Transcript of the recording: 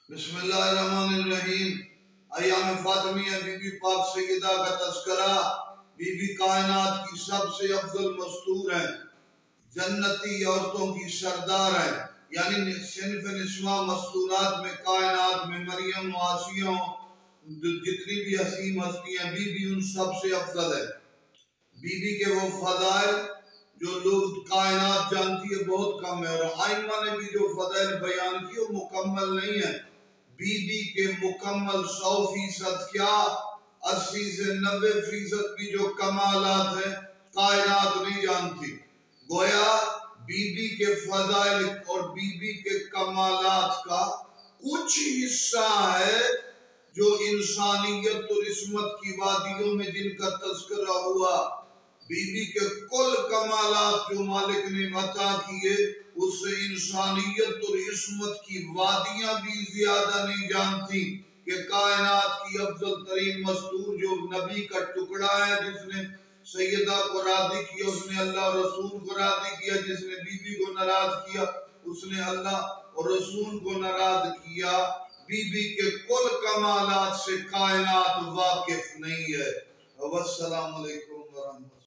بسم اللہ الرحمن الرحیم۔ ایام فاطمیہ بی بی پاک سیدہ کا تذکرہ۔ بی بی کائنات کی سب سے افضل مستور ہیں، جنتی عورتوں کی سردار ہیں، یعنی صنف نسواں مستورات میں کائنات میں مریم و آسیہ جتنی بھی حسین ہستیاں بی بی ان سب سے افضل ہے۔ بی بی کے وہ فضائل جو لوگ کائنات جانتی ہے بہت کم ہے، اور آئمہ نے بھی جو فضائل بیان کی وہ مکمل نہیں ہے۔ بی بی کے مکمل 100% کیا 80 سے 90% بھی جو کمالات ہیں کائنات نہیں جانتی۔ گویا بی بی کے فضائل اور بی بی کے کمالات کا کچھ حصہ ہے جو انسانیت اور عصمت کی وادیوں میں جن کا تذکرہ ہوا۔ بی بی کے کل کمالات جو مالک نے عطا کیے اس سے انسانیت اور عصمت کی وادیاں بھی زیادہ نہیں جانتی کہ کائنات کی افضل ترین مستور جو نبی کا ٹکڑا ہے، جس نے سیدہ کو راضی کیا اس نے اللہ اور رسول کو راضی کیا، جس نے بی بی کو ناراض کیا اس نے اللہ اور رسول کو ناراض کیا۔ بی بی کے کل کمالات سے کائنات واقف نہیں ہے۔ والسلام علیکم ورحمۃ اللہ۔